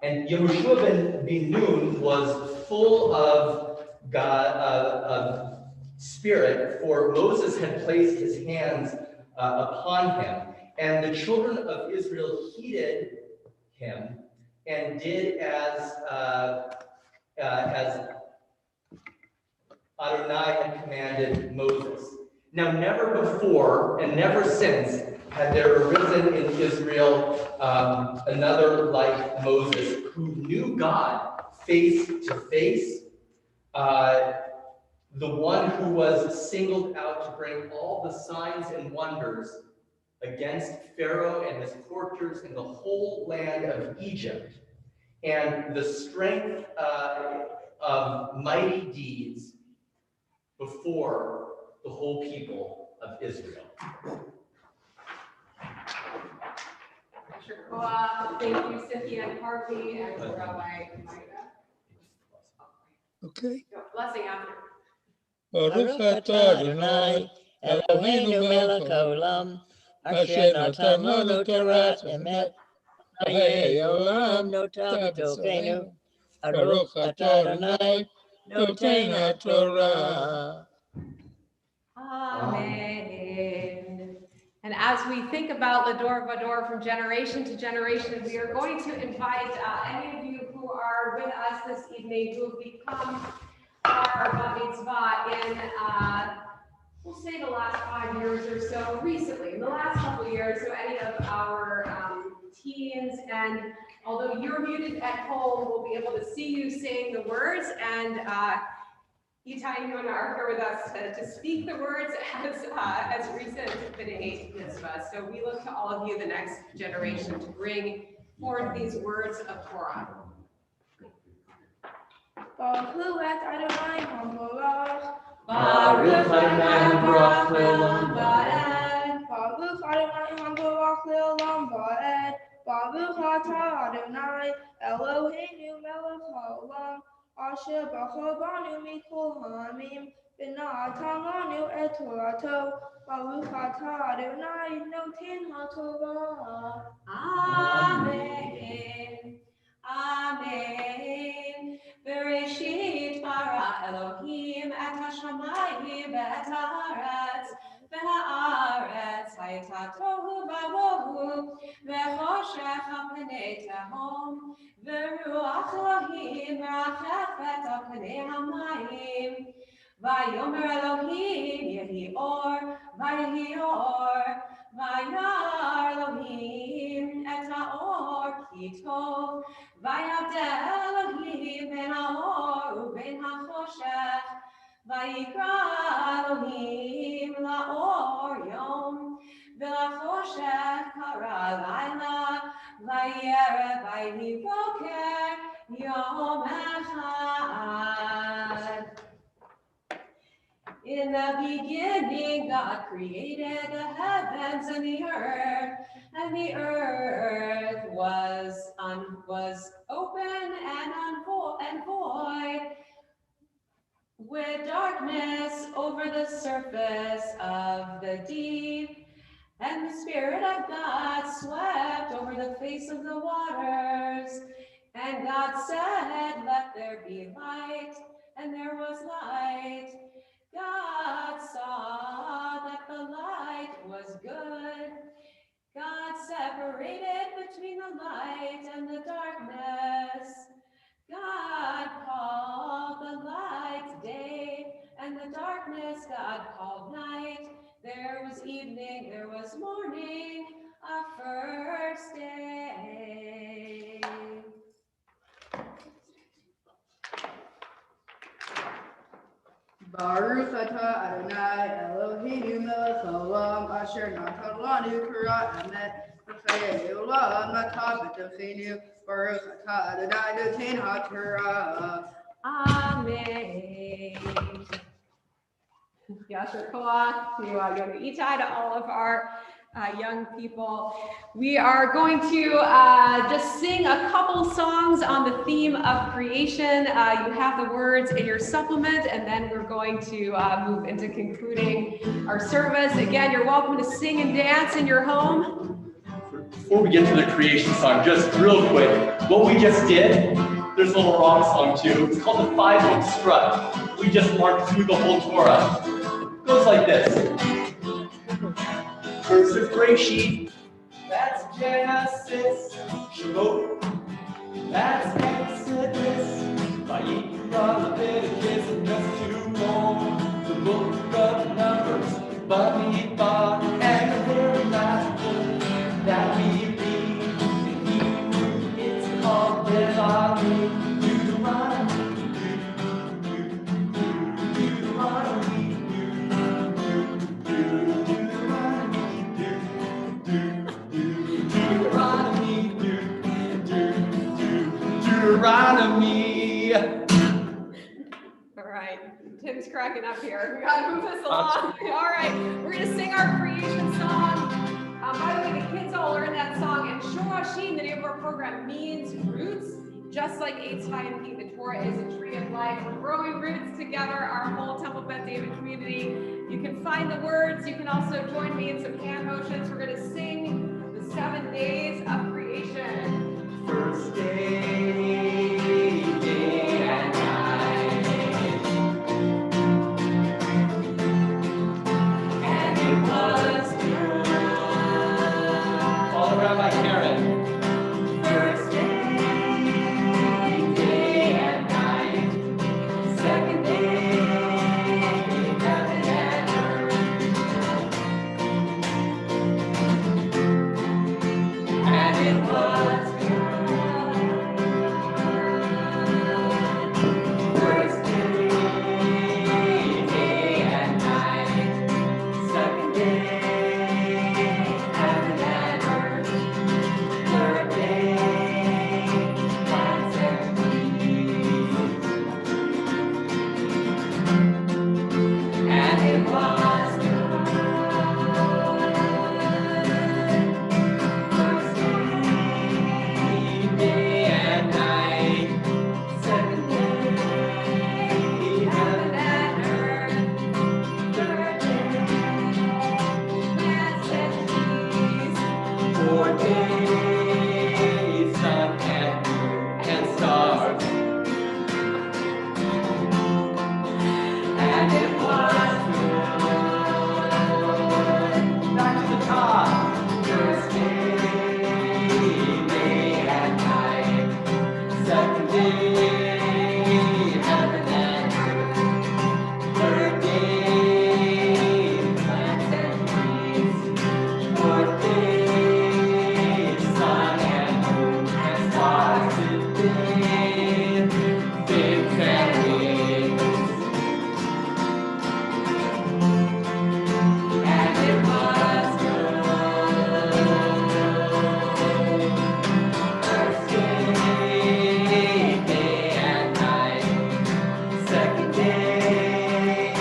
And Yehoshua ben Nun was full of God, of spirit, for Moses had placed his hands upon him, and the children of Israel heeded him and did as Adonai had commanded Moses. Now, never before and never since had there arisen in Israel another like Moses, who knew God face to face, the one who was singled out to bring all the signs and wonders against Pharaoh and his courtiers in the whole land of Egypt, and the strength of mighty deeds before the whole people of Israel. Thank you, Cynthia and Harvey, and Rabbi Micah. Okay. Blessing after. Baruch atah Adonai, Eloheinu melech haolam, asher natan lanu Torat emet, hayei olam nota b'tokenu. Baruch atah Adonai, noten haTorah. Amen. And as we think about Lador Vador from generation to generation, we are going to invite any of you who are with us this evening who have become our Bar Mitzvah in, we'll say the last 5 years or so, recently, in the last couple of years, so any of our teens, and although you're muted at home, we'll be able to see you saying the words, and Itai and Yona are here with us to speak the words as recent B'nai Mitzvah. So we look to all of you, the next generation, to bring forth these words of Torah. Baruch Adonai Hamelach. Baruch Adonai Hamelach le'olam va'ed. Baruch Adonai Hamelach le'olam va'ed. Baruch atah Adonai Eloheinu melech haolam, asher bachar banu mikol ha'amim, v'natan lanu et Torato. Baruch atah Adonai noten haTorah. Amen. Amen. Bereshit bara Elohim et hashamayim ve'et haaretz, ve'haaretz hayta tohu va'vohu, ve'choshech al pnei tehom, ve'ruach Elohim merachefet al pnei hamayim. Vayomer Elohim yehi or, vayehi or, vayar Elohim et ha'or ki tov, vayavdeh Elohim ben ha'or uben ha'choshech, vayikra Elohim la'or yom, ve'la'choshech kara layla, vayerev vayhi boker yom echad. In the beginning, God created the heavens and the earth was open and void, with darkness over the surface of the deep, and the Spirit of God swept over the face of the waters. And God said, "Let there be light," and there was light. God saw that the light was good. God separated between the light and the darkness. God called the light day, and the darkness God called night. There was evening, there was morning, a first day. Baruch atah Adonai Eloheinu melech haolam, asher natan lanu Torah emet, v'chayei olam nata b'tokenu. Baruch atah Adonai noten haTorah. Amen. Yasher Koach to Yona Itai, to all of our young people. We are going to just sing a couple songs on the theme of creation. You have the words in your supplement, and then we're going to move into concluding our service. Again, you're welcome to sing and dance in your home. Before we get to the creation song, just real quick, what we just did, there's a little wrong song too. It's called the 5-note strut. We just marked through the whole Torah. It goes like this. First is Bereshit, that's Genesis. Shabbat, that's Exodus. Vayikra, Leviticus, and just to go. The book of Numbers, Bamidbar, and the very last book that we read in Hebrew, it's called Deuteronomy. cracking up here. We gotta move this along. All right, we're gonna sing our creation song. By the way, the kids all learned that song, and Shorashim, the name of our program, means roots. Just like Eitz Hayim, the Torah is a tree of life. We're growing roots together, our whole Temple Beth David community. You can find the words. You can also join me in some hand motions. We're gonna sing the 7 days of creation. First day, day and night, and it was good. Follow Rabbi Karen. First day, day and night. Second day, heaven and earth. And it was first day, day and night. Second day, heaven and earth. Third day, plants and trees. And it was good. First day, day and night. Second day, heaven and earth. Third day, plants and trees. Fourth day, sun and moon and stars. And it was good. Back to the top. First day, day and night. Second day, heaven and earth. Third day, plants and trees. Fourth day, sun and moon and stars. Fifth day, figs and wings. And it was good. First day, day and night. Second day,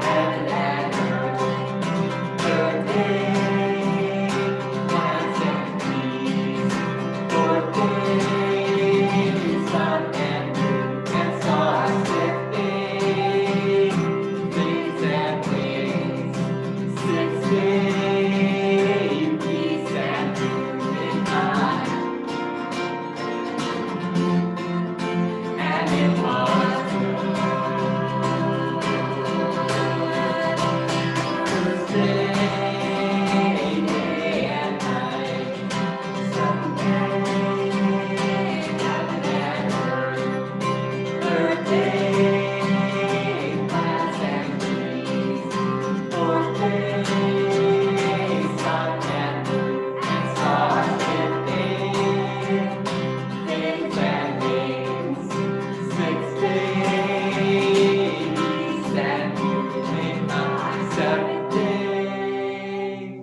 heaven and earth. Third day, plants and trees. Fourth day, sun and moon and stars. Fifth day, figs and wings. Sixth day, peace and midnight. And it was good. First day, day and night. Second day, heaven and earth. Third day, plants and trees. Fourth day, sun and moon and stars. Fifth day, figs and wings. Sixth day, peace and midnight. Seventh day,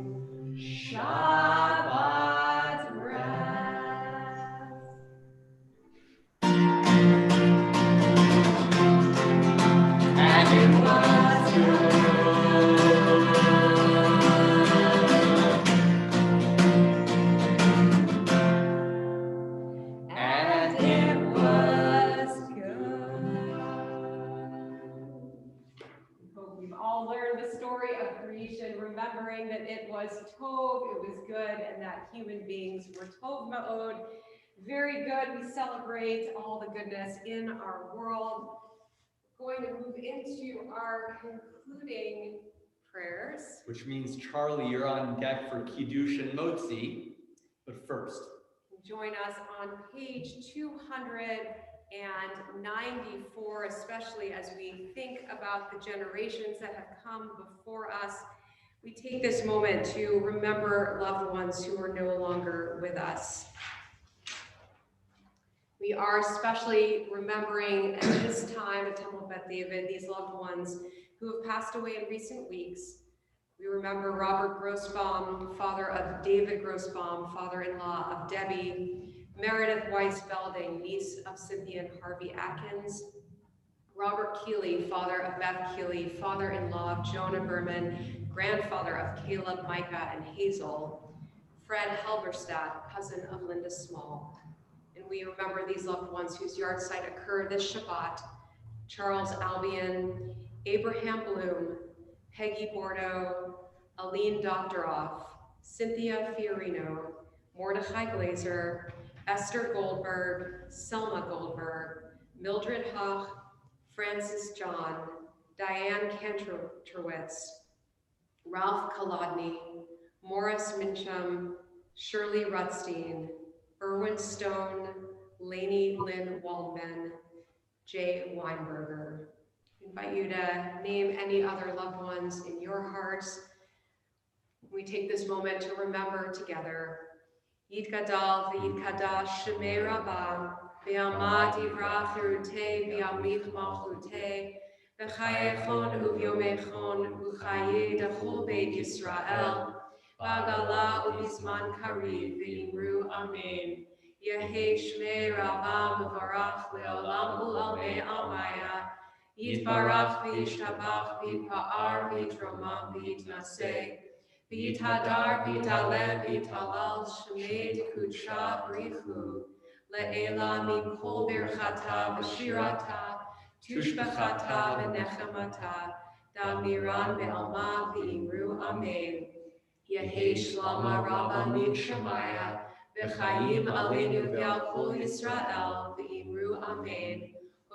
Shabbat rest. And it was good. And it was good. Hope we've all learned the story of creation, remembering that it was Tov, it was good, and that human beings were Tov Ma'od. Very good. We celebrate all the goodness in our world. We're going to move into our concluding prayers. Which means, Charlie, you're on deck for Kiddush and Motzi. But first, Join us on page 294, especially as we think about the generations that have come before us. We take this moment to remember loved ones who are no longer with us. We are especially remembering at this time at Temple Beth David these loved ones who have passed away in recent weeks. We remember Robert Grossbaum, father of David Grossbaum, father-in-law of Debbie, Meredith Weiss Belding, niece of Cynthia and Harvey Atkins. Robert Keeley, father of Beth Keeley, father-in-law of Jonah Berman, grandfather of Caleb, Micah, and Hazel. Fred Halberstadt, cousin of Linda Small. And we remember these loved ones whose yard site occurred this Shabbat: Charles Albion, Abraham Bloom, Peggy Bordeaux, Aline Doctoroff, Cynthia Fiorino, Mordechai Glazer, Esther Goldberg, Selma Goldberg, Mildred Huch, Francis John, Diane Kantrowitz, Ralph Kolodny, Morris Mincham, Shirley Rutstein, Erwin Stone, Lainey Lynn Waldman, Jay Weinberger. I invite you to name any other loved ones in your hearts. We take this moment to remember together. Yid Gadal v'Yid Kadash Shemei Rabbah v'Yamad Yivrach Yerutei v'Yamich Malchutei v'Chayechon u'Vyomechon u'Chaye Dachol Beit Yisrael v'Agala u'Bizman Kariv v'Yimru Amen. Yehei Shmei Rabbah Mevarach Le'olam U'Almei Amaya Yitbarach v'Yishtabach v'Yitpa'ar v'Yitromam v'Yitnaseh V'yitadar v'yitaleh v'yitalal shemei d'kudsha brichu le'ela mikol birchata v'shirata tushbechata v'nechemata da'miran be'alma v'imru amen. Yehei shlama rabba min shemaya v'chayim aleinu v'al kol Yisrael v'imru amen.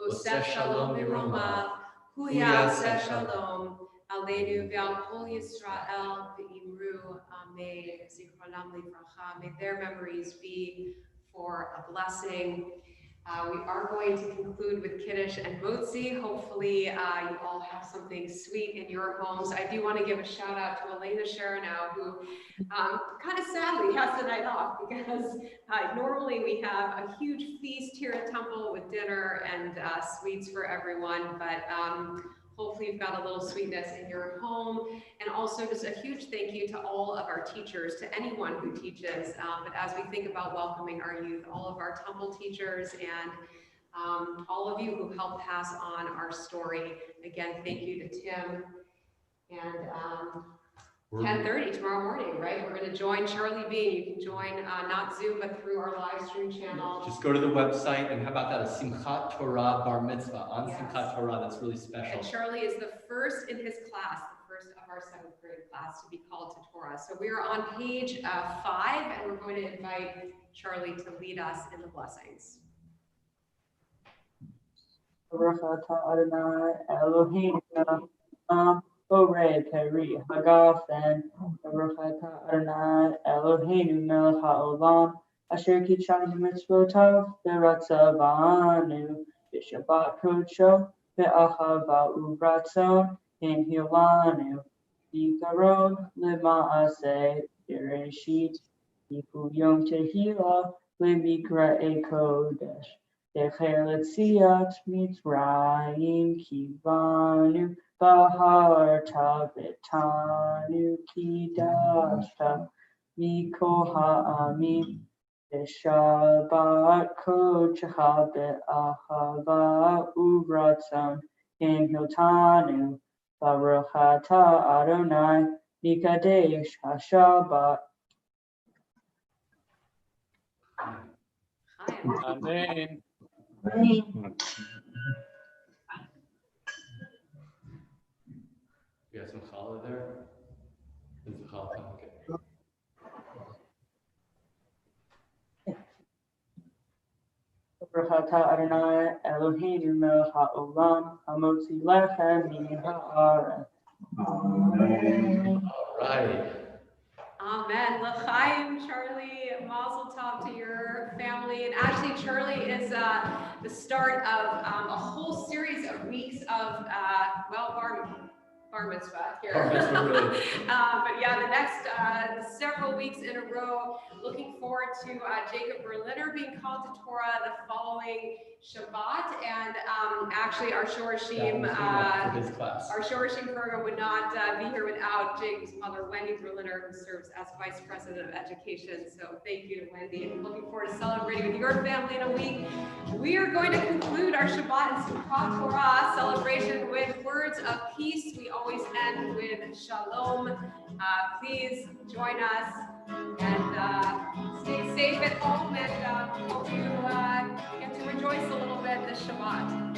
Oseh shalom v'romav hu yaseh shalom Aleinu v'al kol Yisrael v'imru amen. Zichronam livracha. May their memories be for a blessing. We are going to conclude with Kiddush and Motzi. Hopefully you all have something sweet in your homes. I do want to give a shout out to Elena Sharonow, who kind of sadly has the night off because normally we have a huge feast here at Temple with dinner and sweets for everyone, but hopefully you've got a little sweetness in your home. And also just a huge thank you to all of our teachers, to anyone who teaches. But as we think about welcoming our youth, all of our Temple teachers and all of you who helped pass on our story. Again, thank you to Tim. And 10:30 tomorrow morning, right? We're going to join Charlie Bean. You can join not Zoom, but through our live stream channel. Just go to the website, and how about that? A Simchat Torah bar mitzvah on Yes. Simchat Torah. That's really special. And Charlie is the first in his class, the first of our 7th grade class to be called to Torah. So we are on page 5, and we're going to invite Charlie to lead us in the blessings. Baruch atah Adonai Eloheinu Borei Peri Hagafen. Baruch atah Adonai Eloheinu Melech HaOlam Asher Kitshanu Mitzvotav V'Ratzavanu B'Shabbat Kodsho V'Achava U'Ratzon Hinhilanu V'Karod L'Ma'aseh Bereshit Yifu Yom Tehillah L'Mikra'e Kodesh Decheletziat Mitzrayim Kivanu Bahar Tabetanu Kidashta Mikol Ha'amim Beshabbat Kodesh Be'achava U'Ratzon Hinhiltanu Baruch atah Adonai Mikadesh HaShabbat. Amen. You got some challah there? Is the challah time? Okay. Baruch atah Adonai Eloheinu melech haolam hamotzi lechem min haaretz. All right. Amen. L'chaim, Charlie. Mazel tov to your family. And actually, Charlie is the start of a whole series of weeks of, bar mitzvah here. Bar mitzvah, really. But yeah, the next several weeks in a row, looking forward to Jacob Berliner being called to Torah, the following Shabbat, and actually our Shorashim, for his class. our Shorashim program would not be here without Jake's mother, Wendy Berliner, who serves as Vice President of Education. So thank you to Wendy, and looking forward to celebrating with your family in a week. We are going to conclude our Shabbat and Simchat Torah celebration with words of peace. We always end with Shalom. Please join us and stay safe at home, and hope you get to rejoice a little bit this Shabbat.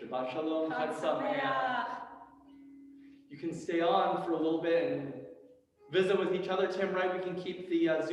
Shabbat Shalom, Chag Sameach. You can stay on for a little bit and visit with each other. Tim, right? We can keep the Zoom